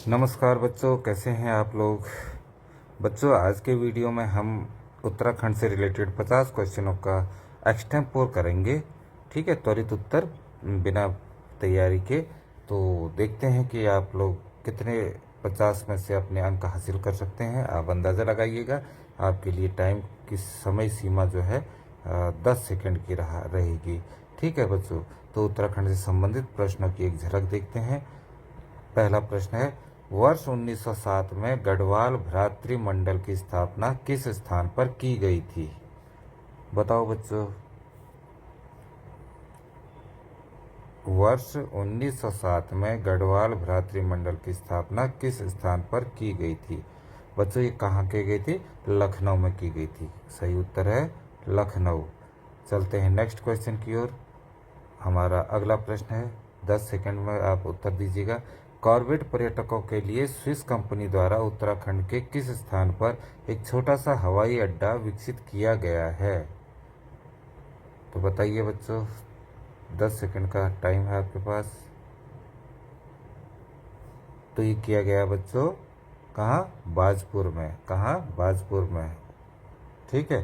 नमस्कार बच्चों, कैसे हैं आप लोग। बच्चों, आज के वीडियो में हम उत्तराखंड से रिलेटेड 50 क्वेश्चनों का एक्सटेम्पोर करेंगे। ठीक है, त्वरित उत्तर बिना तैयारी के। तो देखते हैं कि आप लोग कितने 50 में से अपने अंक हासिल कर सकते हैं। आप अंदाज़ा लगाइएगा। आपके लिए टाइम की समय सीमा जो है 10 सेकंड की रहेगी। ठीक है बच्चों, तो उत्तराखंड से संबंधित प्रश्नों की एक झलक देखते हैं। पहला प्रश्न है, वर्ष 1907 में गढ़वाल भ्रातृमंडल की स्थापना किस स्थान पर की गई थी? बताओ बच्चों। वर्ष 1907 में गढ़वाल भ्रातृमंडल की स्थापना किस स्थान पर की गई थी? बच्चों, ये कहाँ की गई थी? लखनऊ में की गई थी। सही उत्तर है लखनऊ। चलते हैं नेक्स्ट क्वेश्चन की ओर। हमारा अगला प्रश्न है, 10 सेकंड में आप उत्तर दीजिएगा। कॉर्बेट पर्यटकों के लिए स्विस कंपनी द्वारा उत्तराखंड के किस स्थान पर एक छोटा सा हवाई अड्डा विकसित किया गया है? तो बताइए बच्चों, 10 सेकंड का टाइम है आपके पास। तो ये किया गया बच्चों कहाँ? बाजपुर में। कहाँ? बाजपुर में। ठीक है,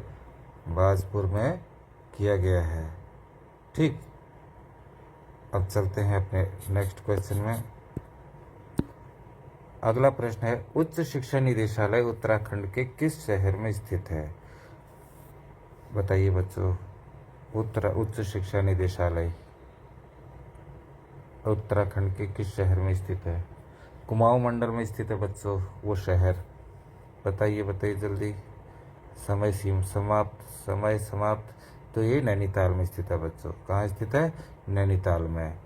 बाजपुर में किया गया है। ठीक, अब चलते हैं अपने नेक्स्ट क्वेश्चन में। अगला प्रश्न है, उच्च शिक्षा निदेशालय उत्तराखंड के किस शहर में स्थित है? बताइए बच्चों। उच्च शिक्षा निदेशालय उत्तराखंड के किस शहर में स्थित है? कुमाऊं मंडल में स्थित है बच्चों वो शहर। बताइए बताइए जल्दी। समय समाप्त। तो ये नैनीताल में स्थित है बच्चों। कहाँ स्थित है? नैनीताल में।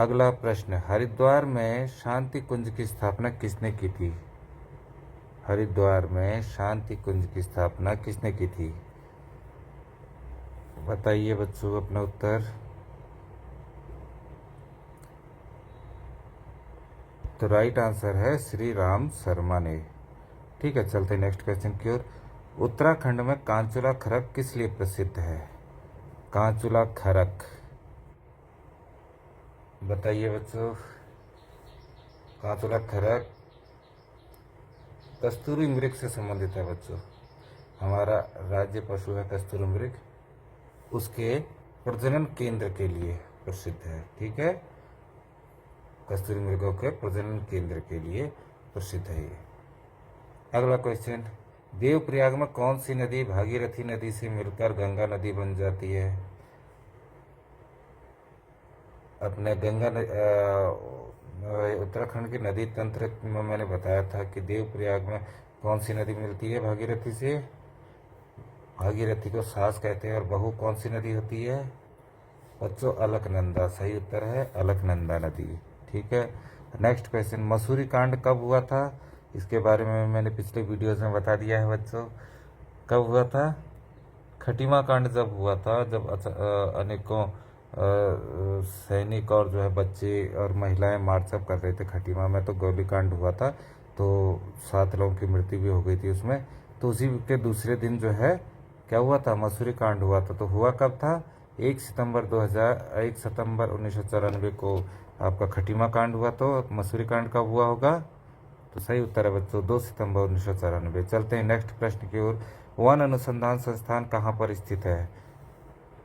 अगला प्रश्न, हरिद्वार में शांति कुंज की स्थापना किसने की थी? हरिद्वार में शांति कुंज की स्थापना किसने की थी? बताइए बच्चों अपना उत्तर। तो राइट आंसर है श्री राम शर्मा ने। ठीक है, चलते नेक्स्ट क्वेश्चन की ओर। उत्तराखंड में कांचुला खरक किस लिए प्रसिद्ध है? कांचुला खरक, बताइए बच्चों। कांचुला खरक कस्तूरी मृग से संबंधित है बच्चों। हमारा राज्य पशु है कस्तूरी मृग, उसके प्रजनन केंद्र के लिए प्रसिद्ध है। ठीक है, कस्तूरी मृगों के प्रजनन केंद्र के लिए प्रसिद्ध है ये। अगला क्वेश्चन, देवप्रयाग में कौन सी नदी भागीरथी नदी से मिलकर गंगा नदी बन जाती है? अपने उत्तराखंड के नदी तंत्र में मैंने बताया था कि देवप्रयाग में कौन सी नदी मिलती है भागीरथी से? भागीरथी को सास कहते हैं। और बहू कौन सी नदी होती है बच्चों? अलकनंदा। सही उत्तर है अलकनंदा नदी। ठीक है, नेक्स्ट क्वेश्चन, मसूरी कांड कब हुआ था? इसके बारे में मैंने पिछले वीडियोज में बता दिया है बच्चों। कब हुआ था? खटीमा कांड जब हुआ था, जब अनेकों सैनिक और जो है बच्चे और महिलाएं मार्चअप कर रहे थे खटीमा में, तो गोलीकांड हुआ था। तो 7 लोगों की मृत्यु भी हो गई थी उसमें। तो उसी के दूसरे दिन जो है क्या हुआ था? मसूरी कांड हुआ था। तो हुआ कब था? 1 सितंबर 1994 को आपका खटीमा कांड हुआ। तो मसूरी कांड कब हुआ होगा? तो सही उत्तर है बच्चों 2 सितंबर 1994। चलते हैं नेक्स्ट प्रश्न की ओर। वन अनुसंधान संस्थान कहाँ पर स्थित है?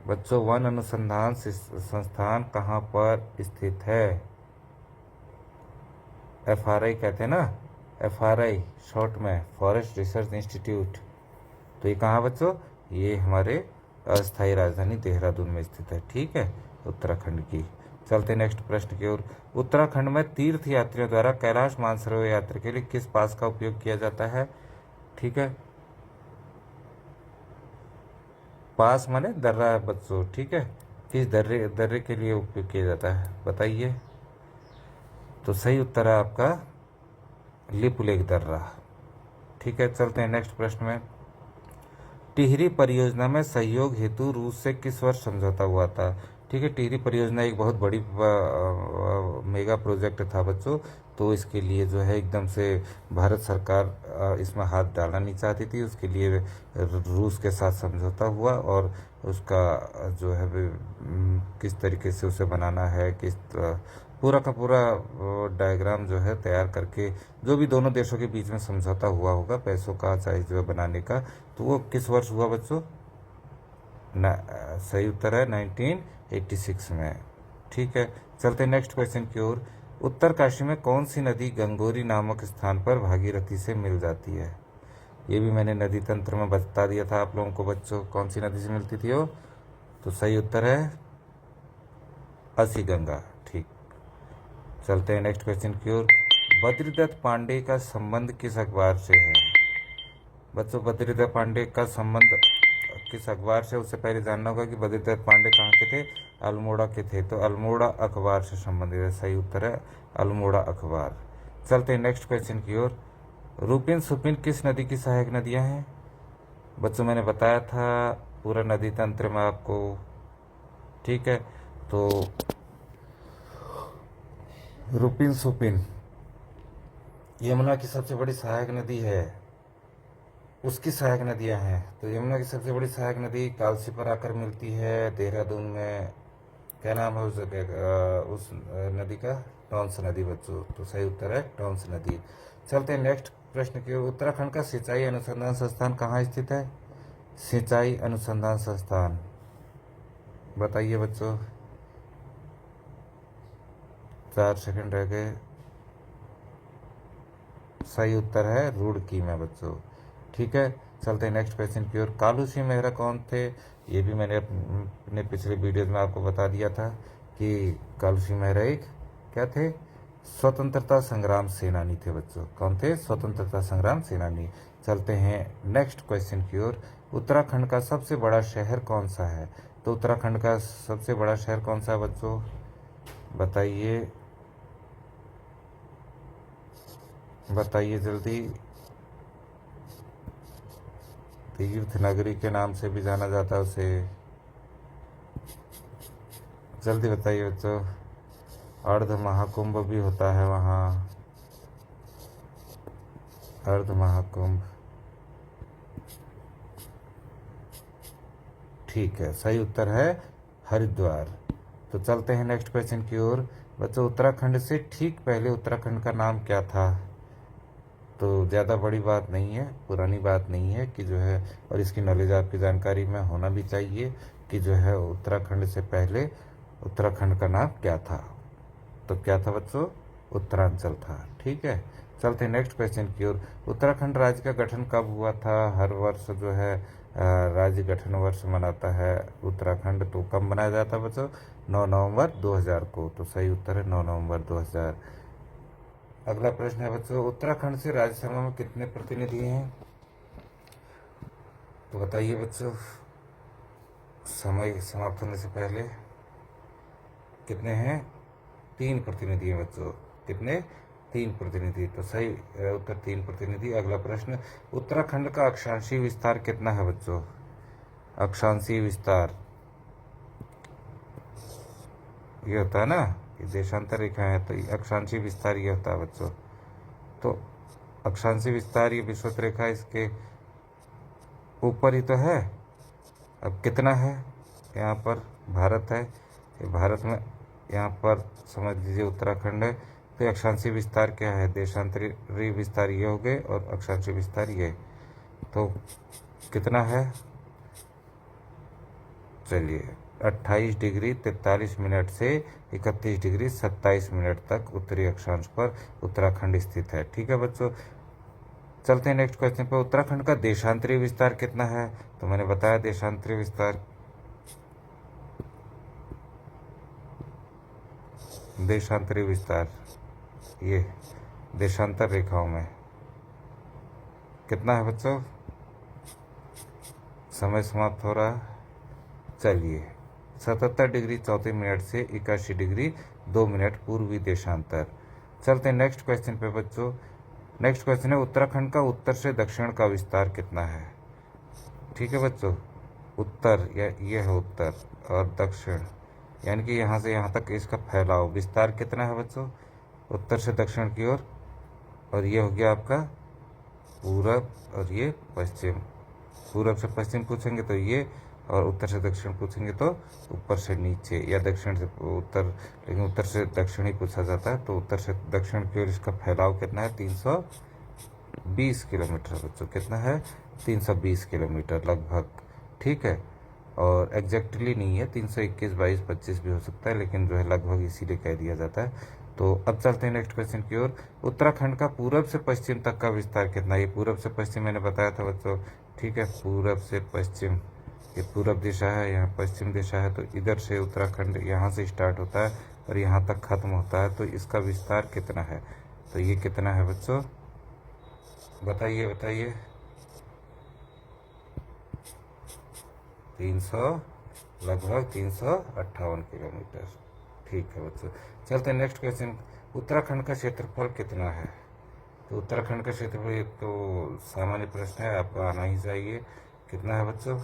बच्चों, वन अनुसंधान संस्थान कहाँ पर स्थित है? FRI कहते हैं ना, FRI शॉर्ट में, फॉरेस्ट रिसर्च इंस्टीट्यूट। तो ये कहाँ बच्चों? ये हमारे अस्थायी राजधानी देहरादून में स्थित है। ठीक है, उत्तराखंड की। चलते नेक्स्ट प्रश्न की ओर। उत्तराखंड में तीर्थ यात्रियों द्वारा कैलाश मानसरोवर यात्रा के लिए किस पास का उपयोग किया जाता है? ठीक है, पास माने दर्रा है बच्चों। ठीक है, किस दर्रे के लिए उपयोग किया जाता है बताइए। तो सही उत्तर है आपका लिपुलेख दर्रा। ठीक है, चलते हैं नेक्स्ट प्रश्न में। टिहरी परियोजना में सहयोग हेतु रूस से किस वर्ष समझौता हुआ था? ठीक है, टिहरी परियोजना एक बहुत बड़ी मेगा प्रोजेक्ट था बच्चों। तो इसके लिए जो है एकदम से भारत सरकार इसमें हाथ डालना नहीं चाहती थी। उसके लिए रूस के साथ समझौता हुआ और उसका जो है किस तरीके से उसे बनाना है, किस पूरा का पूरा डायग्राम जो है तैयार करके, जो भी दोनों देशों के बीच में समझौता हुआ होगा पैसों का चाहे जो है बनाने का, तो वो किस वर्ष हुआ बच्चों? सही उत्तर है 1986 में। ठीक है, चलते नेक्स्ट क्वेश्चन की ओर। उत्तरकाशी में कौन सी नदी गंगोरी नामक स्थान पर भागीरथी से मिल जाती है? ये भी मैंने नदी तंत्र में बता दिया था आप लोगों को बच्चों, कौन सी नदी से मिलती थी वो। तो सही उत्तर है असी गंगा। ठीक, चलते हैं नेक्स्ट क्वेश्चन की ओर। बद्रीदत्त पांडे का संबंध किस अखबार से है? बच्चों, बद्रीदत्त पांडे का संबंध किस अखबार से, उससे पहले जानना होगा कि बद्रीदत्त पांडे कहाँ के थे? अल्मोड़ा के थे, तो अल्मोड़ा अखबार से संबंधित है। सही उत्तर है अल्मोड़ा अखबार। चलते हैं नेक्स्ट क्वेश्चन की ओर। रूपिन सुपिन किस नदी की सहायक नदियां हैं? बच्चों, मैंने बताया था पूरा नदी तंत्र में आपको। ठीक है, तो रूपिन सुपिन यमुना की सबसे बड़ी सहायक नदी है, उसकी सहायक नदियां हैं। तो यमुना की सबसे बड़ी सहायक नदी कालसी पर आकर मिलती है देहरादून में। क्या नाम है उस जगह उस नदी का? टॉन्स नदी बच्चों। तो सही उत्तर है टॉन्स नदी। चलते हैं नेक्स्ट प्रश्न की ओर। उत्तराखंड का सिंचाई अनुसंधान संस्थान कहाँ स्थित है? सिंचाई अनुसंधान संस्थान, बताइए बच्चों। 4 सेकंड रह गए। सही उत्तर है रुड़की में बच्चों। ठीक है, चलते हैं नेक्स्ट क्वेश्चन की ओर। कालू सिंह मेहरा कौन थे? ये भी मैंने अपने पिछले वीडियोज में आपको बता दिया था कि कालू सिंह मेहरा एक क्या थे? स्वतंत्रता संग्राम सेनानी थे बच्चों। कौन थे? स्वतंत्रता संग्राम सेनानी। चलते हैं नेक्स्ट क्वेश्चन की ओर। उत्तराखंड का सबसे बड़ा शहर कौन सा है? तो उत्तराखंड का सबसे बड़ा शहर कौन सा है बच्चों? बताइए, बताइए जल्दी। तीर्थ नगरी के नाम से भी जाना जाता है उसे, जल्दी बताइए बच्चों। अर्ध महाकुंभ भी होता है वहाँ, अर्ध महाकुंभ। ठीक है, सही उत्तर है हरिद्वार। तो चलते हैं नेक्स्ट क्वेश्चन की ओर। बच्चों, उत्तराखंड से ठीक पहले उत्तराखंड का नाम क्या था? तो ज़्यादा बड़ी बात नहीं है, पुरानी बात नहीं है कि जो है, और इसकी नॉलेज आपकी जानकारी में होना भी चाहिए कि जो है उत्तराखंड से पहले उत्तराखंड का नाम क्या था। तो क्या था बच्चों? उत्तरांचल था। ठीक है, चलते हैं नेक्स्ट क्वेश्चन की ओर। उत्तराखंड राज्य का गठन कब हुआ था? हर वर्ष जो है राज्य गठन वर्ष मनाता है उत्तराखंड। तो कब मनाया जाता है बच्चों? 9 नवंबर 2000 को। तो सही उत्तर है 9 नवंबर 2000। अगला प्रश्न है बच्चों, उत्तराखंड से राज्यसभा में कितने प्रतिनिधि हैं? तो बताइए बच्चों, समय समाप्त होने से पहले। कितने हैं? 3 प्रतिनिधि हैं बच्चों। कितने? 3 प्रतिनिधि। तो सही उत्तर 3 प्रतिनिधि। अगला प्रश्न, उत्तराखंड का अक्षांशीय विस्तार कितना है बच्चों? अक्षांशीय विस्तार ये होता है ना, देशांतर रेखा है, तो अक्षांशीय विस्तार ये होता है बच्चों। तो अक्षांशीय विस्तार ये विषुवत रेखा इसके ऊपर ही तो है। अब कितना है? यहाँ पर भारत है, भारत में यहाँ पर समझ लीजिए उत्तराखंड है। तो अक्षांशीय विस्तार क्या है? देशांतरी विस्तार ये हो गए और अक्षांशीय विस्तार ये। तो कितना है? चलिए, 28 डिग्री 43 मिनट से 31 डिग्री 27 मिनट तक उत्तरी अक्षांश पर उत्तराखंड स्थित है। ठीक है बच्चों, चलते हैं नेक्स्ट क्वेश्चन पर। उत्तराखंड का देशांतरीय विस्तार कितना है? तो मैंने बताया देशांतरीय विस्तार, देशांतरीय विस्तार ये देशांतर रेखाओं में कितना है बच्चों? समय समाप्त हो रहा है। चलिए, 77 डिग्री 34 मिनट से 81 डिग्री 2 मिनट पूर्वी देशांतर। चलते हैं नेक्स्ट क्वेश्चन पे बच्चों। नेक्स्ट क्वेश्चन है, उत्तराखंड का उत्तर से दक्षिण का विस्तार कितना है? ठीक है बच्चों, उत्तर या ये है उत्तर और दक्षिण, यानी कि यहाँ से यहाँ तक इसका फैलाव विस्तार कितना है बच्चों? उत्तर से दक्षिण की ओर। और ये हो गया आपका पूरब और ये पश्चिम। पूरब से पश्चिम पूछेंगे तो ये, और उत्तर से दक्षिण पूछेंगे तो ऊपर से नीचे या दक्षिण से उत्तर, लेकिन उत्तर से दक्षिण ही पूछा जाता है। तो उत्तर से दक्षिण की ओर इसका फैलाव कितना है? 320 किलोमीटर बच्चों। कितना है? 320 किलोमीटर लगभग। ठीक है, और एग्जैक्टली नहीं है, 321, 22, 25 भी हो सकता है, लेकिन जो है लगभग इसीलिए कह दिया जाता है। तो अब चलते हैं नेक्स्ट क्वेश्चन की ओर। उत्तराखंड का पूरब से पश्चिम तक का विस्तार कितना है? ये पूरब से पश्चिम मैंने बताया था बच्चों। ठीक है, पूरब से पश्चिम, ये पूरब दिशा है, यहाँ पश्चिम दिशा है, तो इधर से उत्तराखंड यहाँ से स्टार्ट होता है और यहाँ तक खत्म होता है। तो इसका विस्तार कितना है? तो ये कितना है बच्चों? बताइए बताइए। 300, लगभग 358 किलोमीटर। ठीक है बच्चों, चलते हैं नेक्स्ट क्वेश्चन। उत्तराखंड का क्षेत्रफल कितना है? तो उत्तराखंड का क्षेत्रफल, ये तो सामान्य प्रश्न है, आपको आना ही चाहिए। कितना है बच्चों?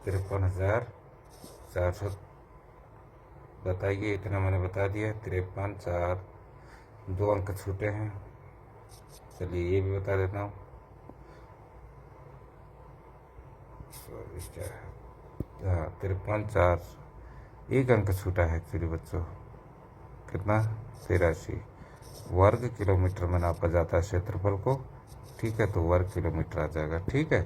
53,400। बताइए, इतना मैंने बता दिया। 53, 4, 2 अंक छूटे हैं। चलिए ये भी बता देता हूँ। सॉरी, क्या है? हाँ, 53, 4, 1 अंक छूटा है एक्चुअली बच्चों। कितना? 83 वर्ग किलोमीटर में नापा जाता है क्षेत्रफल को। ठीक है, तो वर्ग किलोमीटर आ जाएगा। ठीक है,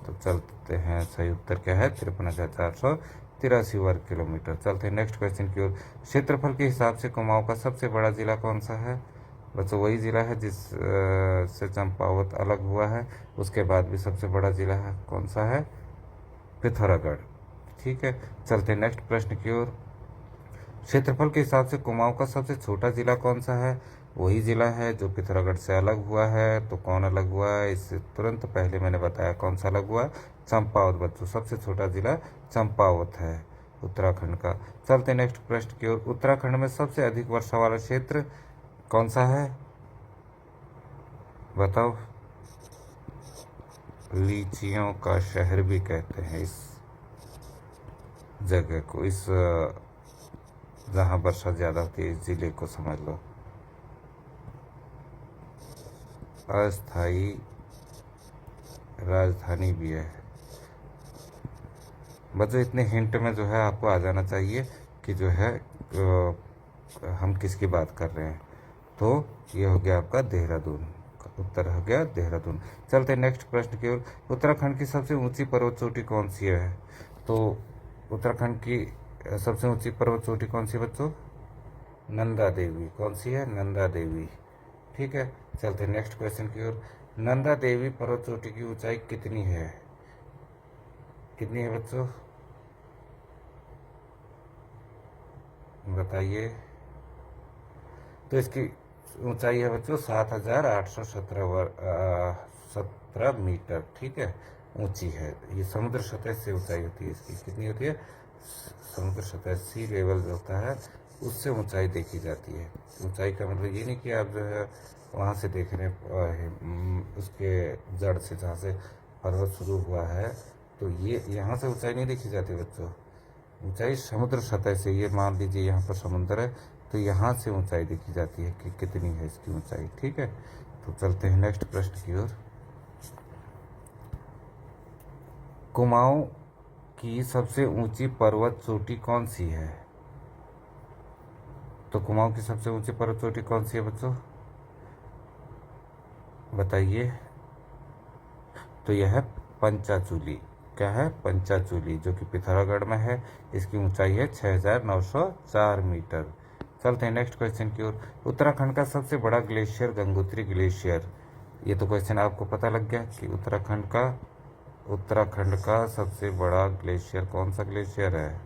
तो चलते हैं, सही उत्तर क्या है? 53,483 वर्ग किलोमीटर। चलते हैं नेक्स्ट क्वेश्चन की ओर। क्षेत्रफल के हिसाब से कुमाऊं का सबसे बड़ा जिला कौन सा है? बच्चों वही जिला है जिस से चंपावत अलग हुआ है, उसके बाद भी सबसे बड़ा जिला है। कौन सा है? पिथौरागढ़। ठीक है, चलते हैं नेक्स्ट प्रश्न की ओर। क्षेत्रफल के हिसाब से कुमाऊं का सबसे छोटा जिला कौन सा है? वही जिला है जो पिथौरागढ़ से अलग हुआ है। तो कौन अलग हुआ है? इससे तुरंत पहले मैंने बताया कौन सा अलग हुआ। चंपावत बच्चों, सबसे छोटा जिला चंपावत है उत्तराखंड का। चलते नेक्स्ट प्रश्न की ओर। उत्तराखंड में सबसे अधिक वर्षा वाला क्षेत्र कौन सा है? बताओ। लीचियों का शहर भी कहते हैं इस जगह को, इस जहाँ वर्षा ज़्यादा होती है, इस जिले को समझ लो। अस्थाई राजधानी भी है बच्चों। इतने हिंट में जो है आपको आ जाना चाहिए कि जो है हम किसकी बात कर रहे हैं। तो ये हो गया आपका देहरादून, उत्तर हो गया देहरादून। चलते नेक्स्ट प्रश्न की ओर। उत्तराखंड की सबसे ऊंची पर्वत चोटी कौन सी है? तो उत्तराखंड की सबसे ऊंची पर्वत चोटी कौन सी है बच्चों? नंदा देवी। कौन सी है? नंदा देवी। ठीक है, चलते नेक्स्ट क्वेश्चन की ओर। नंदा देवी पर्वत चोटी की ऊंचाई कितनी है? कितनी है बच्चों? बताइए। तो इसकी ऊंचाई है बच्चों 7,817 मीटर। ठीक है, ऊंची है। ये समुद्र सतह से ऊंचाई होती है इसकी। कितनी होती है? समुद्र सतह, सी लेवल जो होता है उससे ऊंचाई देखी जाती है। ऊंचाई का मतलब ये नहीं कि आप जो है वहाँ से देख रहे हैं उसके जड़ से, जहाँ से पर्वत शुरू हुआ है, तो ये यहाँ से ऊंचाई नहीं देखी जाती बच्चों। ऊंचाई समुद्र सतह से, ये मान लीजिए यहाँ पर समुद्र है, तो यहाँ से ऊंचाई देखी जाती है कि कितनी है इसकी ऊंचाई। ठीक है, तो चलते हैं नेक्स्ट प्रश्न की ओर। कुमाऊं की सबसे ऊंची पर्वत चोटी कौन सी है? तो कुमाऊं की सबसे ऊंची पर्वत चोटी कौन सी है बच्चों? बताइए। तो यह है पंचाचूली। क्या है? पंचाचूली, जो कि पिथौरागढ़ में है। इसकी ऊंचाई है 6,904 मीटर। चलते हैं नेक्स्ट क्वेश्चन की ओर। उत्तराखंड का सबसे बड़ा ग्लेशियर गंगोत्री ग्लेशियर। ये तो क्वेश्चन आपको पता लग गया कि उत्तराखंड का सबसे बड़ा ग्लेशियर कौन सा ग्लेशियर है?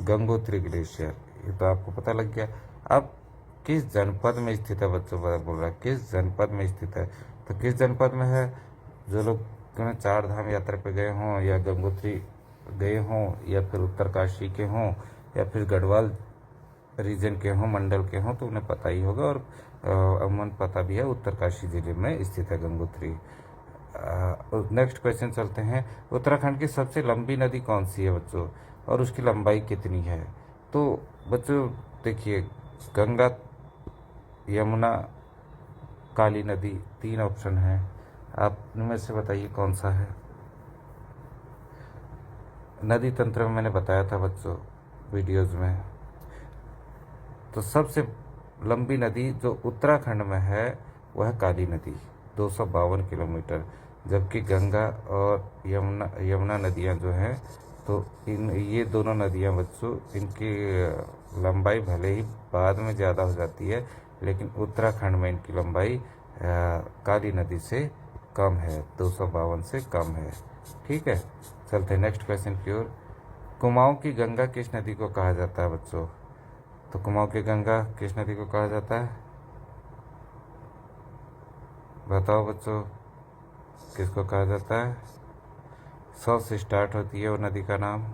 गंगोत्री ग्लेशियर। ये तो आपको पता लग गया। अब किस जनपद में स्थित है बच्चों? बोल रहा है किस जनपद में स्थित है। तो किस जनपद में है? जो लोग चार धाम यात्रा पे गए हों, या गंगोत्री गए हों, या फिर उत्तरकाशी के हों, या फिर गढ़वाल रीजन के हों, मंडल के हों, तो उन्हें पता ही होगा। और अमूमन पता भी है, उत्तरकाशी जिले में स्थित है गंगोत्री। नेक्स्ट क्वेश्चन चलते हैं। उत्तराखंड की सबसे लंबी नदी कौन सी है बच्चों, और उसकी लंबाई कितनी है? तो बच्चों देखिए, गंगा, यमुना, काली नदी, 3 ऑप्शन है। आप इनमें से बताइए कौन सा है। नदी तंत्र में मैंने बताया था बच्चों वीडियोज़ में। तो सबसे लंबी नदी जो उत्तराखंड में है वह है काली नदी, 252 किलोमीटर। जबकि गंगा और यमुना नदियाँ जो हैं, तो ये दोनों नदियाँ बच्चों, इनकी लंबाई भले ही बाद में ज़्यादा हो जाती है, लेकिन उत्तराखंड में इनकी लंबाई काली नदी से कम है, 252 से कम है। ठीक है, चलते हैं नेक्स्ट क्वेश्चन की ओर। कुमाऊं की गंगा किस नदी को कहा जाता है बच्चों? तो कुमाऊं की गंगा किस नदी को कहा जाता है? बताओ बच्चों, किसको कहा जाता है? 100 से स्टार्ट होती है वो नदी का नाम।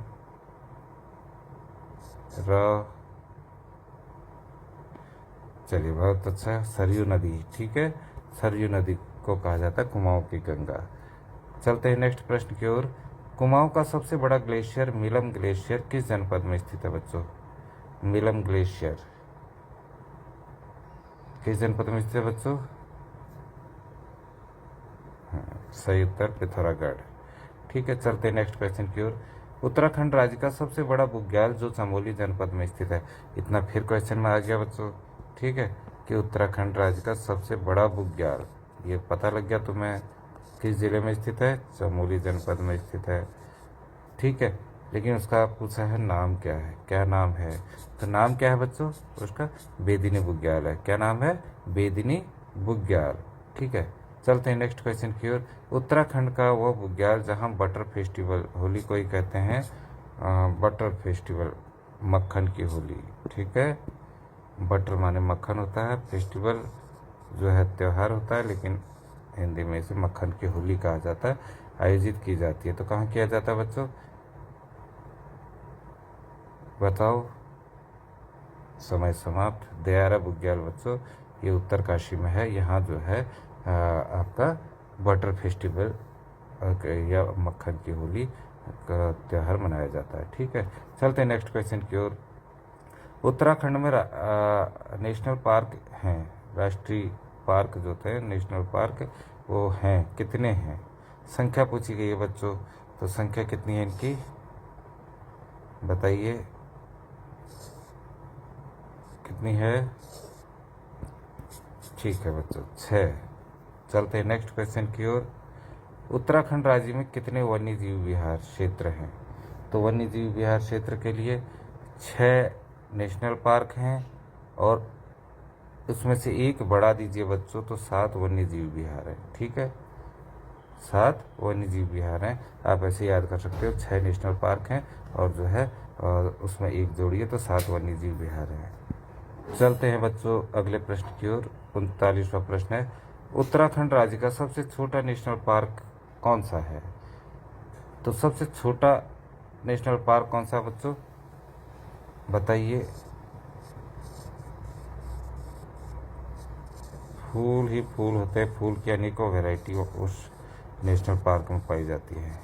चलिए, बहुत अच्छा, सरयू नदी। ठीक है, सरयू नदी को कहा जाता है कुमाऊं की गंगा। चलते हैं नेक्स्ट प्रश्न की ओर। कुमाऊं का सबसे बड़ा ग्लेशियर मिलम ग्लेशियर किस जनपद में स्थित है बच्चों? मिलम ग्लेशियर किस जनपद में स्थित है बच्चों? सही उत्तर पिथौरागढ़। ठीक है, चलते हैं नेक्स्ट क्वेश्चन की ओर। उत्तराखंड राज्य का सबसे बड़ा बुग्याल जो चमोली जनपद में स्थित है। इतना फिर क्वेश्चन में आ गया बच्चों। ठीक है, कि उत्तराखंड राज्य का सबसे बड़ा बुग्याल, ये पता लग गया तुम्हें किस जिले में स्थित है? चमोली जनपद में स्थित है। ठीक है, लेकिन उसका पूछा है नाम क्या है, क्या नाम है? तो नाम क्या है बच्चों उसका? बेदिनी बुग्याल है। क्या नाम है? बेदिनी बुग्याल। ठीक है, चलते हैं नेक्स्ट क्वेश्चन की ओर। उत्तराखंड का वो बुग्याल जहाँ बटर फेस्टिवल, होली को ही कहते हैं बटर फेस्टिवल, मक्खन की होली। ठीक है, बटर माने मक्खन होता है, फेस्टिवल जो है त्यौहार होता है, लेकिन हिंदी में इसे मक्खन की होली कहा जाता है, आयोजित की जाती है। तो कहाँ किया जाता है बच्चों? बताओ, समय समाप्त। दयारा बुग्याल बच्चों, ये उत्तरकाशी में है। यहाँ जो है आपका बटर फेस्टिवल या मक्खन की होली का त्यौहार मनाया जाता है। ठीक है, चलते हैं नेक्स्ट क्वेश्चन की ओर। उत्तराखंड में नेशनल पार्क हैं, राष्ट्रीय पार्क जो थे नेशनल पार्क, वो हैं, कितने हैं? संख्या पूछी गई है बच्चों, तो संख्या कितनी है इनकी बताइए, कितनी है? ठीक है बच्चों, 6। चलते हैं नेक्स्ट क्वेश्चन की ओर। उत्तराखंड राज्य में कितने वन्य जीव विहार क्षेत्र हैं? तो वन्य जीव विहार क्षेत्र के लिए 6 नेशनल पार्क हैं, और उसमें से एक बढ़ा दीजिए बच्चों तो 7 वन्य जीव विहार हैं। ठीक है, 7 वन्य जीव विहार हैं। आप ऐसे याद कर सकते हो, 6 नेशनल पार्क हैं और जो है उसमें एक जोड़िए तो 7 वन्य जीव विहार हैं। चलते हैं बच्चों अगले प्रश्न की ओर। 39वां प्रश्न है, उत्तराखंड राज्य का सबसे छोटा नेशनल पार्क कौन सा है? तो सबसे छोटा नेशनल पार्क कौन सा है बच्चों बताइए? फूल ही फूल होते हैं, फूल की अनेकों वैरायटी उस नेशनल पार्क में पाई जाती है।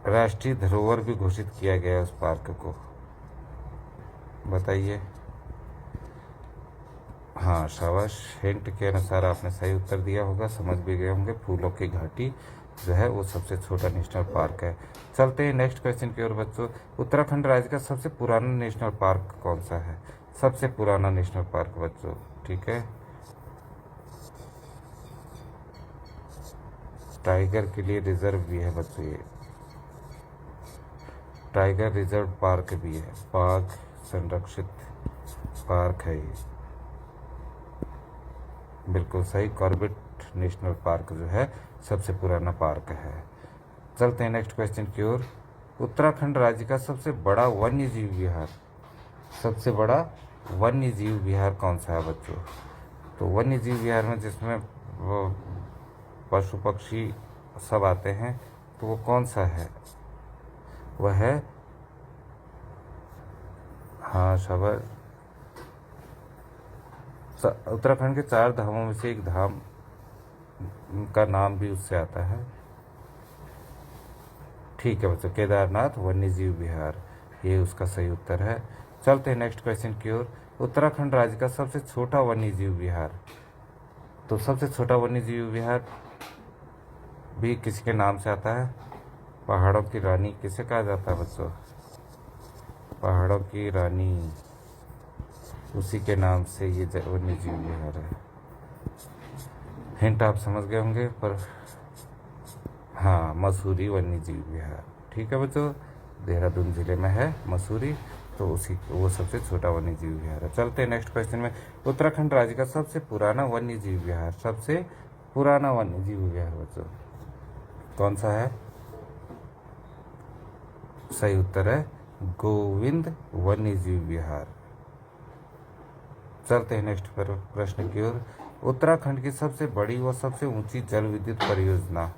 राष्ट्रीय धरोहर भी घोषित किया गया है उस पार्क को, बताइए। हाँ, शाबाश, हिंट के अनुसार आपने सही उत्तर दिया होगा, समझ भी गए होंगे। फूलों की घाटी जो है वो सबसे छोटा नेशनल पार्क है। चलते हैं नेक्स्ट क्वेश्चन की ओर बच्चों। उत्तराखंड राज्य का सबसे पुराना नेशनल पार्क कौन सा है? सबसे पुराना नेशनल पार्क बच्चों, ठीक है, टाइगर के लिए रिजर्व भी है बच्चों, ये टाइगर रिजर्व पार्क भी है, बाघ संरक्षित पार्क है ये, बिल्कुल सही। कॉर्बेट नेशनल पार्क जो है सबसे पुराना पार्क है। चलते हैं नेक्स्ट क्वेश्चन की ओर। उत्तराखंड राज्य का सबसे बड़ा वन्य जीव विहार, सबसे बड़ा वन्य जीव विहार कौन सा है बच्चों? तो वन्य जीव विहार में जिसमें पशु पक्षी सब आते हैं, तो वो कौन सा है? वह है, हाँ शाबाश, उत्तराखंड के 4 धामों में से एक धाम का नाम भी उससे आता है। ठीक है बच्चों, केदारनाथ वन्य जीव विहार, ये उसका सही उत्तर है। चलते हैं नेक्स्ट क्वेश्चन की ओर। उत्तराखंड राज्य का सबसे छोटा वन्य जीव विहार, तो सबसे छोटा वन्य जीव विहार भी किसी के नाम से आता है, पहाड़ों की रानी किसे कहा जाता है बच्चों? पहाड़ों की रानी, उसी के नाम से ये वन्य जीव विहार है। हिंट आप समझ गए होंगे, पर हाँ, मसूरी वन्य जीव विहार। ठीक है बच्चों, देहरादून जिले में है मसूरी, तो उसी वो सबसे छोटा वन्य जीव विहार है। चलते हैं नेक्स्ट क्वेश्चन में। उत्तराखंड राज्य का सबसे पुराना वन्य जीव विहार, सबसे पुराना वन्य जीव विहार बच्चों कौन सा है? सही उत्तर है गोविंद वन्य जीव विहार। चलते हैं नेक्स्ट प्रश्न की ओर। उत्तराखंड की सबसे बड़ी व सबसे ऊंची जल विद्युत परियोजना,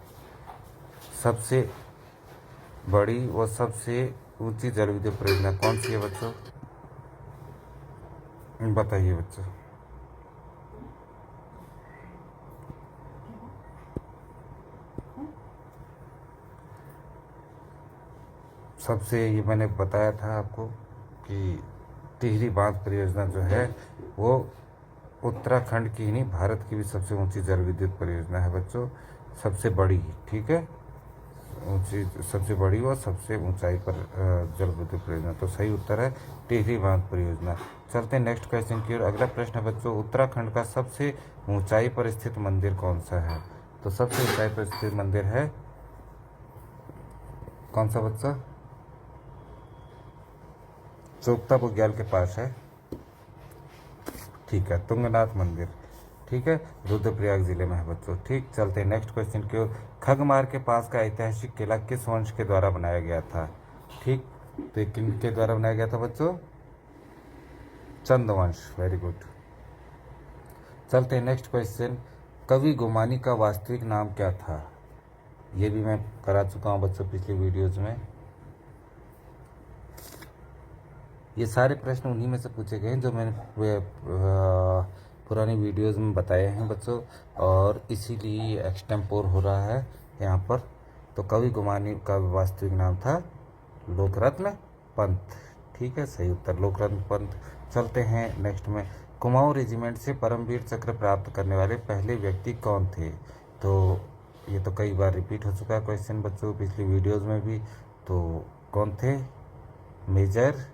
सबसे बड़ी व सबसे ऊंची जल विद्युत परियोजना कौन सी है बच्चों? बताइए बच्चों। सबसे, ये मैंने बताया था आपको कि टिहरी बांध परियोजना जो है वो उत्तराखंड की ही नहीं, भारत की भी सबसे ऊंची जल विद्युत परियोजना है बच्चों, सबसे बड़ी। ठीक है, ऊंची, सबसे बड़ी व सबसे ऊंचाई पर जल विद्युत परियोजना, तो सही उत्तर है टिहरी बांध परियोजना। चलते हैं नेक्स्ट क्वेश्चन की ओर। अगला प्रश्न है बच्चों, उत्तराखंड का सबसे ऊंचाई पर स्थित मंदिर कौन सा है? तो सबसे ऊंचाई पर स्थित मंदिर है कौन सा बच्चा? चोपता बुग्याल के पास है। ठीक है, तुंगनाथ मंदिर। ठीक है, रुद्रप्रयाग जिले में है बच्चों। ठीक, चलते हैं नेक्स्ट क्वेश्चन की ओर। खगमार के पास का ऐतिहासिक किला किस वंश के द्वारा बनाया गया था? ठीक, तो किन के द्वारा बनाया गया था बच्चों? चंदवंश। Very good. चलते हैं नेक्स्ट क्वेश्चन। कवि गुमानी का वास्तविक नाम क्या था? ये भी मैं करा चुका हूँ बच्चों पिछली वीडियोज में। ये सारे प्रश्न उन्हीं में से पूछे गए हैं जो मैंने पुरानी वीडियोस में बताए हैं बच्चों, और इसीलिए एक्सटेम्पोर हो रहा है यहाँ पर। तो कवि गुमानी का वास्तविक नाम था लोकरत्न पंत। ठीक है, सही उत्तर लोकरत्न पंत। चलते हैं नेक्स्ट में। कुमाऊं रेजिमेंट से परमवीर चक्र प्राप्त करने वाले पहले व्यक्ति कौन थे? तो ये तो कई बार रिपीट हो चुका है क्वेश्चन बच्चों पिछली वीडियोज़ में भी। तो कौन थे? Major,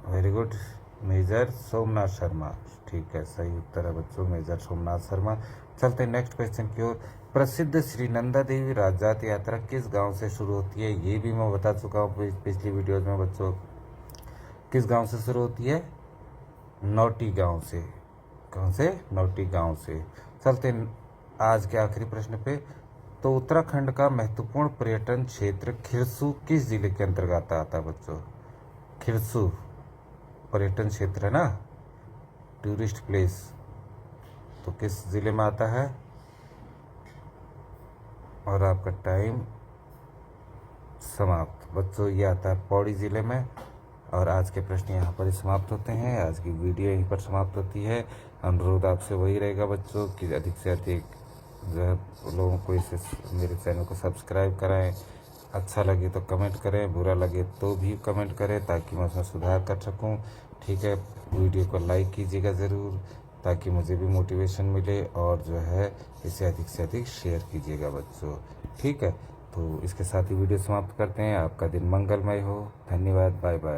very good, major Somnath Sharma. ठीक है, सही उत्तर है बच्चों मेजर सोमनाथ शर्मा। चलते हैं नेक्स्ट क्वेश्चन की ओर। प्रसिद्ध श्री नंदा देवी राजजात यात्रा किस गांव से शुरू होती है? ये भी मैं बता चुका हूँ पिछली वीडियोज में बच्चों। किस गांव से शुरू होती है? नौटी गांव से। कौन से? नौटी गांव से। चलते हैं आज के आखिरी प्रश्न पे। तो उत्तराखंड का महत्वपूर्ण पर्यटन क्षेत्र खिरसू किस जिले के अंतर्गत आता है बच्चों? खिरसू पर्यटन क्षेत्र है ना, टूरिस्ट प्लेस, तो किस ज़िले में आता है? और आपका टाइम समाप्त बच्चों, ये आता है पौड़ी ज़िले में। और आज के प्रश्न यहाँ पर ही समाप्त होते हैं, आज की वीडियो यहीं पर समाप्त होती है। अनुरोध आपसे वही रहेगा बच्चों कि अधिक से अधिक जो है लोगों को इसे मेरे चैनल को सब्सक्राइब कराएं। अच्छा लगे तो कमेंट करें, बुरा लगे तो भी कमेंट करें ताकि मैं उसमें सुधार कर सकूं। ठीक है, वीडियो को लाइक कीजिएगा ज़रूर ताकि मुझे भी मोटिवेशन मिले, और जो है इसे अधिक से अधिक शेयर कीजिएगा बच्चों। ठीक है, तो इसके साथ ही वीडियो समाप्त करते हैं। आपका दिन मंगलमय हो। धन्यवाद, बाय बाय।